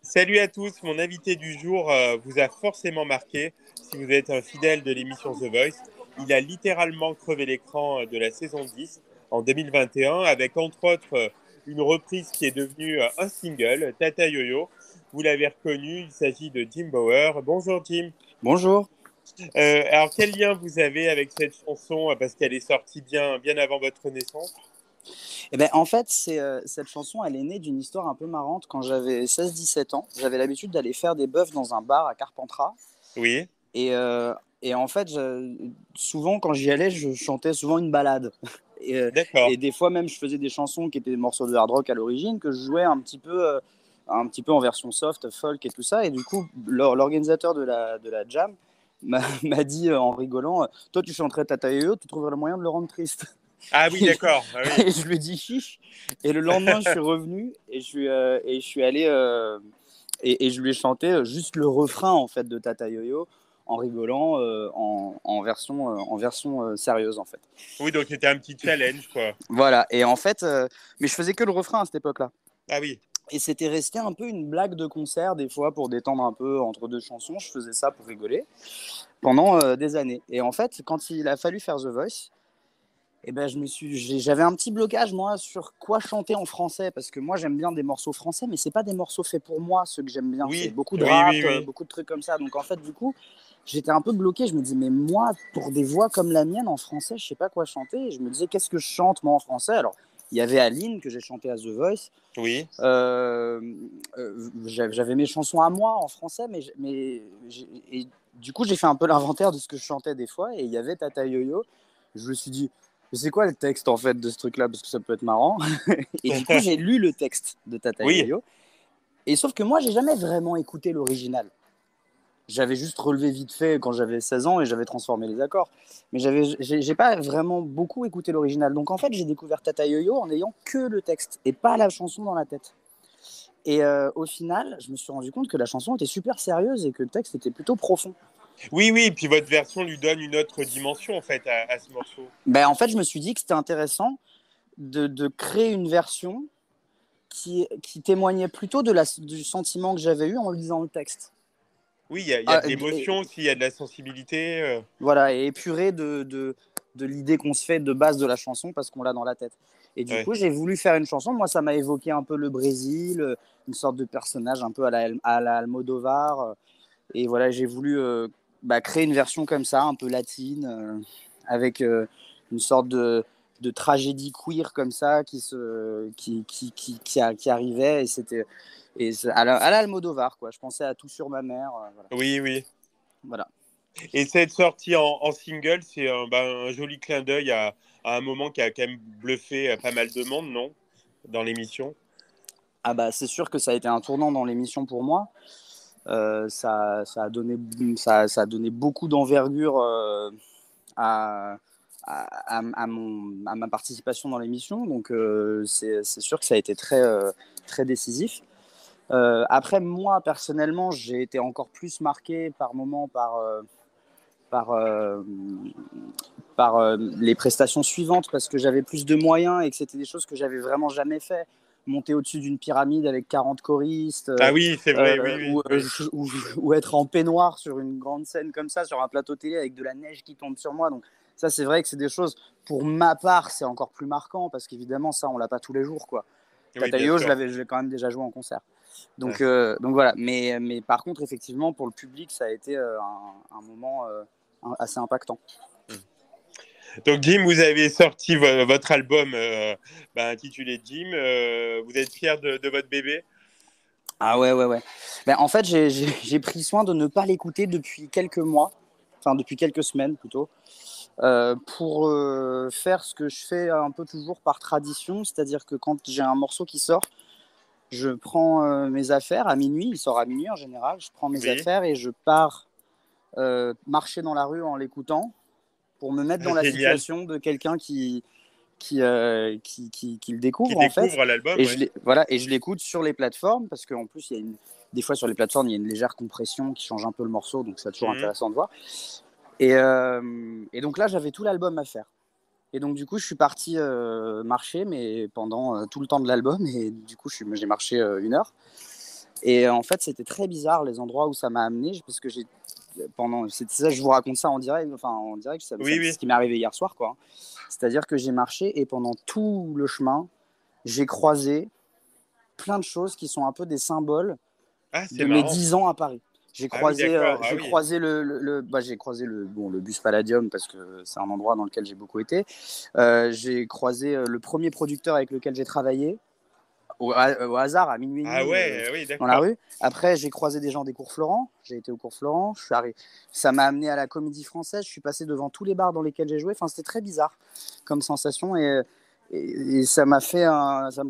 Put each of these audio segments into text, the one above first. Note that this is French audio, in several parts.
Salut à tous, mon invité du jour vous a forcément marqué si vous êtes un fidèle de l'émission The Voice. Il a littéralement crevé l'écran de la saison 10 en 2021 avec entre autres une reprise qui est devenue un single, Tata Yo-Yo. Vous l'avez reconnu, il s'agit de Jim Bauer. Bonjour Jim. Bonjour. Alors quel lien vous avez avec cette chanson parce qu'elle est sortie bien avant votre naissance? En fait, cette chanson, elle est née d'une histoire un peu marrante. Quand j'avais 16-17 ans, j'avais l'habitude d'aller faire des bœufs dans un bar à Carpentras. Oui, Et, euh, et en fait, souvent, quand j'y allais, je chantais souvent une ballade. Et, euh, d'accord. et des fois, même, je faisais des chansons qui étaient des morceaux de hard rock à l'origine, que je jouais un petit peu en version soft, folk et tout ça. Et du coup, l'organisateur de la jam m'a dit en rigolant, toi, tu chanterais Tata Yo-Yo, tu trouverais le moyen de le rendre triste. Ah oui, Et, d'accord. Ah oui. et je lui ai dit chiche. Et le lendemain, je suis revenu et je suis allé et je lui ai chanté juste le refrain en fait de Tata Yo-Yo en rigolant en version sérieuse en fait. Oui, donc c'était un petit challenge, quoi. Voilà. Et en fait, mais je faisais que le refrain à cette époque-là. Ah oui. Et c'était resté un peu une blague de concert des fois pour détendre un peu entre deux chansons. Je faisais ça pour rigoler pendant des années. Et en fait, quand il a fallu faire The Voice, j'avais un petit blocage moi sur quoi chanter en français parce que moi j'aime bien des morceaux français, mais c'est pas des morceaux faits pour moi. Ceux que j'aime bien, c'est Oui, beaucoup de oui, rap, oui, oui. beaucoup de trucs comme ça. Donc en fait, du coup, j'étais un peu bloqué. Je me disais, mais moi, pour des voix comme la mienne en français, je sais pas quoi chanter. Et je me disais, qu'est-ce que je chante moi en français? Alors, il y avait Aline que j'ai chanté à The Voice. Oui. Euh, J'avais mes chansons à moi en français, et du coup, j'ai fait un peu l'inventaire de ce que je chantais des fois. Et il y avait Tata Yo-Yo. Je me suis dit, c'est quoi le texte en fait de ce truc-là? Parce que ça peut être marrant. Et du coup, j'ai lu le texte de Tata Oui, Yo-Yo. Et sauf que moi, j'ai jamais vraiment écouté l'original. J'avais juste relevé vite fait quand j'avais 16 ans et j'avais transformé les accords. Mais j'ai pas vraiment beaucoup écouté l'original. Donc en fait, j'ai découvert Tata Yo-Yo en n'ayant que le texte et pas la chanson dans la tête. Et au final, je me suis rendu compte que la chanson était super sérieuse et que le texte était plutôt profond. oui, oui. Puis votre version lui donne une autre dimension en fait à ce morceau. En fait, je me suis dit que c'était intéressant de créer une version qui témoignait plutôt du sentiment que j'avais eu en lisant le texte. Oui, il y a Ah, de l'émotion aussi, il y a de la sensibilité. voilà, et épuré de l'idée qu'on se fait de base de la chanson parce qu'on l'a dans la tête. Et du Ouais. coup, j'ai voulu faire une chanson. Moi, ça m'a évoqué un peu le Brésil, une sorte de personnage un peu à la Almodovar. Et voilà, j'ai voulu créer une version comme ça, un peu latine, avec une sorte de tragédie queer comme ça qui arrivait. Et c'était à la Almodovar, quoi. Je pensais à Tout sur ma mère. Voilà. Oui, oui. Voilà. Et cette sortie en single, c'est un joli clin d'œil à un moment qui a quand même bluffé pas mal de monde, non? Dans l'émission. Ah bah, c'est sûr que ça a été un tournant dans l'émission pour moi. Ça a donné beaucoup d'envergure à, à ma participation dans l'émission. Donc, c'est sûr que ça a été très, très décisif. Après, moi, personnellement, j'ai été encore plus marqué par moments par, euh, par les prestations suivantes parce que j'avais plus de moyens et que c'était des choses que j'avais vraiment jamais fait. Monter au-dessus d'une pyramide avec 40 choristes Ah oui, c'est vrai, oui, oui, oui. ou être en peignoir sur une grande scène comme ça, sur un plateau télé avec de la neige qui tombe sur moi. Donc ça, c'est vrai que c'est des choses, pour ma part, c'est encore plus marquant parce qu'évidemment, ça, on l'a pas tous les jours, quoi. Oui, bien Tatayo, je sûr. l'ai quand même déjà joué en concert. Ouais. Donc voilà. Mais par contre, effectivement, pour le public, ça a été un moment assez impactant. Donc Jim, vous avez sorti votre album intitulé Jim. Vous êtes fier de votre bébé? Ah ouais, ouais, ouais. En fait, j'ai pris soin de ne pas l'écouter depuis quelques mois, enfin depuis quelques semaines plutôt, pour faire ce que je fais un peu toujours par tradition, c'est-à-dire que quand j'ai un morceau qui sort, je prends mes affaires à minuit, il sort à minuit en général, je prends mes Oui. affaires et je pars marcher dans la rue en l'écoutant pour me mettre Ah, dans la génial. situation de quelqu'un qui le Qui découvre en fait. découvre l'album, Et ouais. voilà, et je l'écoute sur les plateformes parce qu'en plus, des fois sur les plateformes, il y a une légère compression qui change un peu le morceau, donc c'est toujours Mhm. intéressant de voir. Et donc là, j'avais tout l'album à faire. Et donc du coup, je suis parti marcher, mais pendant tout le temps de l'album, et du coup, j'ai marché 1 heure. Et en fait, c'était très bizarre les endroits où ça m'a amené, parce que c'est ça, je vous raconte ça en direct, Oui, c'est oui. ce qui m'est arrivé hier soir, quoi. C'est-à-dire que j'ai marché et pendant tout le chemin, j'ai croisé plein de choses qui sont un peu des symboles Ah, c'est de mes marrant. 10 ans à Paris. J'ai Ah oui, croisé, d'accord. Ah oui. j'ai croisé le bus Palladium parce que c'est un endroit dans lequel j'ai beaucoup été. J'ai croisé le premier producteur avec lequel j'ai travaillé au hasard à minuit et Ah demi ouais, oui, dans la d'accord. rue. Après, j'ai croisé des gens des cours Florent. J'ai été au cours Florent. Ça m'a amené à la Comédie Française. Je suis passé devant tous les bars dans lesquels j'ai joué. Enfin, c'était très bizarre comme sensation et ça m'a fait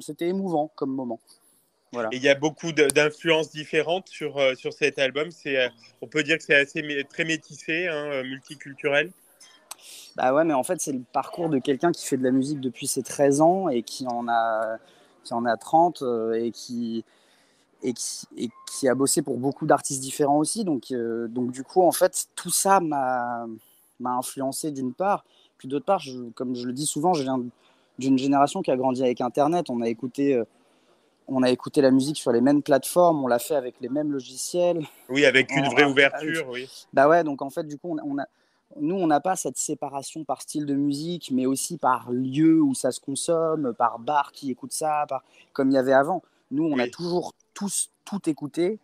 c'était émouvant comme moment. Voilà. Et il y a beaucoup d'influences différentes sur cet album. On peut dire que c'est très métissé, hein, multiculturel. Bah ouais, mais en fait, c'est le parcours de quelqu'un qui fait de la musique depuis ses 13 ans et qui en a 30 et qui a bossé pour beaucoup d'artistes différents aussi. Donc du coup, en fait, tout ça m'a influencé d'une part. Puis d'autre part, comme je le dis souvent, je viens d'une génération qui a grandi avec Internet. On a écouté la musique sur les mêmes plateformes, on l'a fait avec les mêmes logiciels. Oui, avec une En- vraie en- ouverture, oui. Bah ouais, donc en fait, du coup, nous, on n'a pas cette séparation par style de musique, mais aussi par lieu où ça se consomme, par bar qui écoute ça, comme il y avait avant. Nous, on a Oui. toujours tous tout écouté,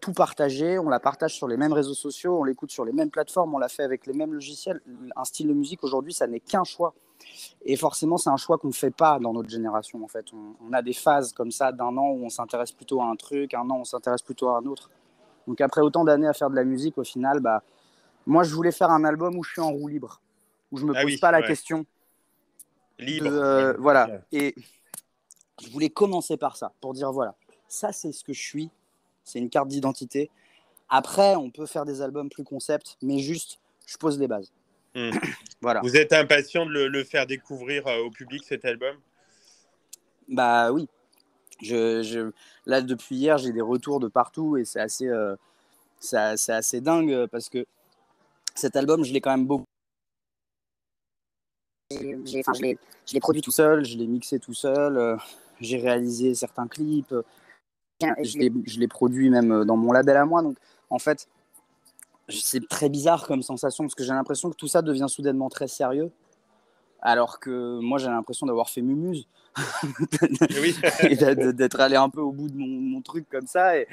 tout partagé, on la partage sur les mêmes réseaux sociaux, on l'écoute sur les mêmes plateformes, on l'a fait avec les mêmes logiciels. Un style de musique, aujourd'hui, ça n'est qu'un choix. Et forcément, c'est un choix qu'on ne fait pas dans notre génération, en fait. On a des phases comme ça d'un an où on s'intéresse plutôt à un truc, un an, on s'intéresse plutôt à un autre. Donc après autant d'années à faire de la musique, au final, bah, moi, je voulais faire un album où je suis en roue libre, où je me Ah pose oui, pas la ouais. question de Libre. voilà. Et je voulais commencer par ça, pour dire voilà, ça c'est ce que je suis, c'est une carte d'identité. Après, on peut faire des albums plus concept, mais juste, je pose les bases. Hmm. Voilà. Vous êtes impatient de le faire découvrir au public, cet album? Bah oui. Là, depuis hier, j'ai des retours de partout et c'est assez dingue parce que cet album, je l'ai quand même beaucoup. Je l'ai produit tout seul, je l'ai mixé tout seul, j'ai réalisé certains clips, je l'ai produit même dans mon label à moi. Donc, en fait, c'est très bizarre comme sensation parce que j'ai l'impression que tout ça devient soudainement très sérieux. Alors que moi, j'ai l'impression d'avoir fait mumuse Oui. et d'être allé un peu au bout de mon truc comme ça et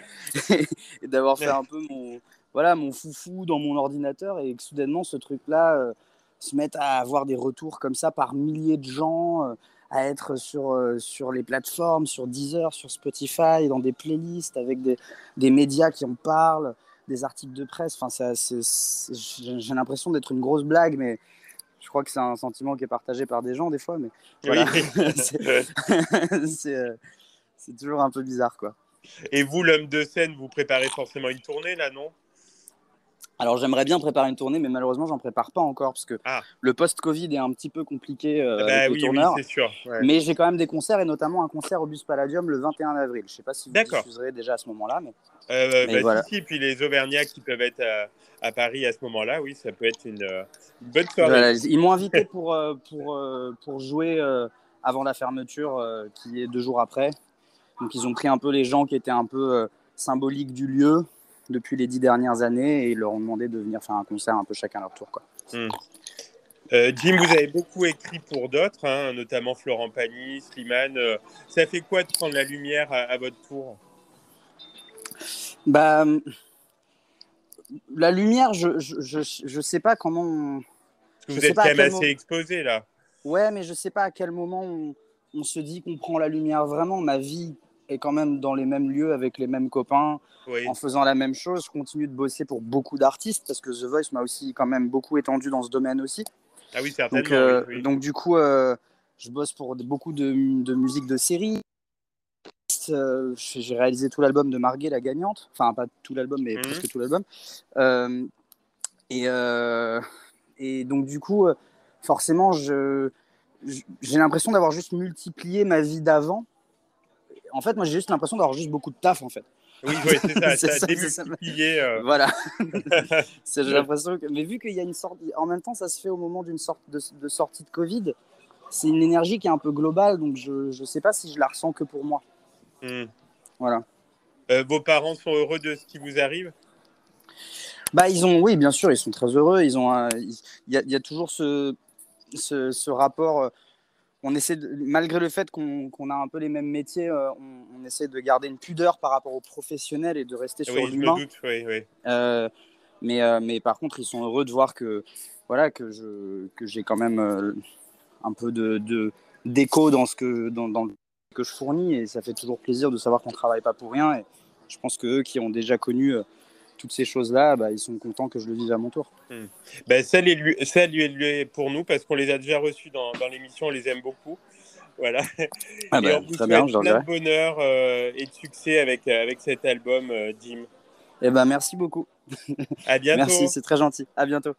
d'avoir fait un peu mon foufou dans mon ordinateur et que soudainement, ce truc-là se mette à avoir des retours comme ça par milliers de gens, à être sur les plateformes, sur Deezer, sur Spotify, dans des playlists avec des médias qui en parlent, des articles de presse. Enfin, j'ai l'impression d'être une grosse blague, mais je crois que c'est un sentiment qui est partagé par des gens des fois, mais voilà, Oui. c'est, c'est, c'est toujours un peu bizarre, quoi. Et vous, l'homme de scène, vous préparez forcément une tournée, là, non? Alors j'aimerais bien préparer une tournée, mais malheureusement j'en prépare pas encore parce que Ah, le post-Covid est un petit peu compliqué ah avec bah les oui, oui, tourneurs. c'est sûr. Ouais. Mais j'ai quand même des concerts et notamment un concert au Bus Palladium le 21 avril. Je sais pas si vous D'accord. diffuserez déjà à ce moment-là, mais Bah si, voilà. si. Puis les Auvergnats qui peuvent être à Paris à ce moment-là, oui, ça peut être une bonne soirée. Voilà. Ils m'ont invité pour jouer avant la fermeture qui est 2 jours après. Donc ils ont pris un peu les gens qui étaient un peu symboliques du lieu depuis les 10 dernières années et ils leur ont demandé de venir faire un concert un peu chacun à leur tour, quoi. Hmm. Jim, vous avez beaucoup écrit pour d'autres, hein, notamment Florent Pagny, Slimane. Ça fait quoi de prendre la lumière à votre tour? Bah, la lumière, je sais pas comment. Parce que Je vous sais êtes pas quand à même quel assez moment. exposé, là. Ouais, mais je sais pas à quel moment on se dit qu'on prend la lumière vraiment. Ma vie est quand même dans les mêmes lieux avec les mêmes copains, en Oui. faisant la même chose. Je continue de bosser pour beaucoup d'artistes parce que The Voice m'a aussi quand même beaucoup étendu dans ce domaine aussi. Ah oui, Donc, certainement, oui, euh, oui. donc du coup, je bosse pour beaucoup de musique de série. J'ai réalisé tout l'album de Marguerite la gagnante. Enfin, pas tout l'album, mais Mhm. presque tout l'album. Euh, et, euh, et donc, du coup, forcément, j'ai l'impression d'avoir juste multiplié ma vie d'avant. En fait, moi, j'ai juste l'impression d'avoir juste beaucoup de taf, en fait. Oui, oui, c'est ça. c'est Ça a ça, c'est ça. démultiplié. Voilà. J'ai l'impression que. Mais vu qu'il y a une sorte. En même temps, ça se fait au moment d'une sorte de sortie de Covid. C'est une énergie qui est un peu globale, donc je sais pas si je la ressens que pour moi. Hmm. Voilà. Vos parents sont heureux de ce qui vous arrive? Bah, oui, bien sûr, ils sont très heureux. Il y a toujours ce rapport. On essaie malgré le fait qu'on a un peu les mêmes métiers, on essaie de garder une pudeur par rapport aux professionnels et de rester sur Oui, je me l'humain. doute, oui, oui. Mais par contre, ils sont heureux de voir que, voilà, que j'ai quand même un peu d'écho dans dans le que je fournis, et ça fait toujours plaisir de savoir qu'on ne travaille pas pour rien. Et je pense qu'eux qui ont déjà connu toutes ces choses-là, bah, ils sont contents que je le vive à mon tour. Ben, salut pour nous parce qu'on les a déjà reçus dans l'émission, on les aime beaucoup. Voilà. Ah Et bah, on vous très bien, souhaite je leur plein de dirai. bonheur et de succès avec cet album, Jim. Eh ben, merci beaucoup. À Merci, bientôt. c'est très gentil. À bientôt.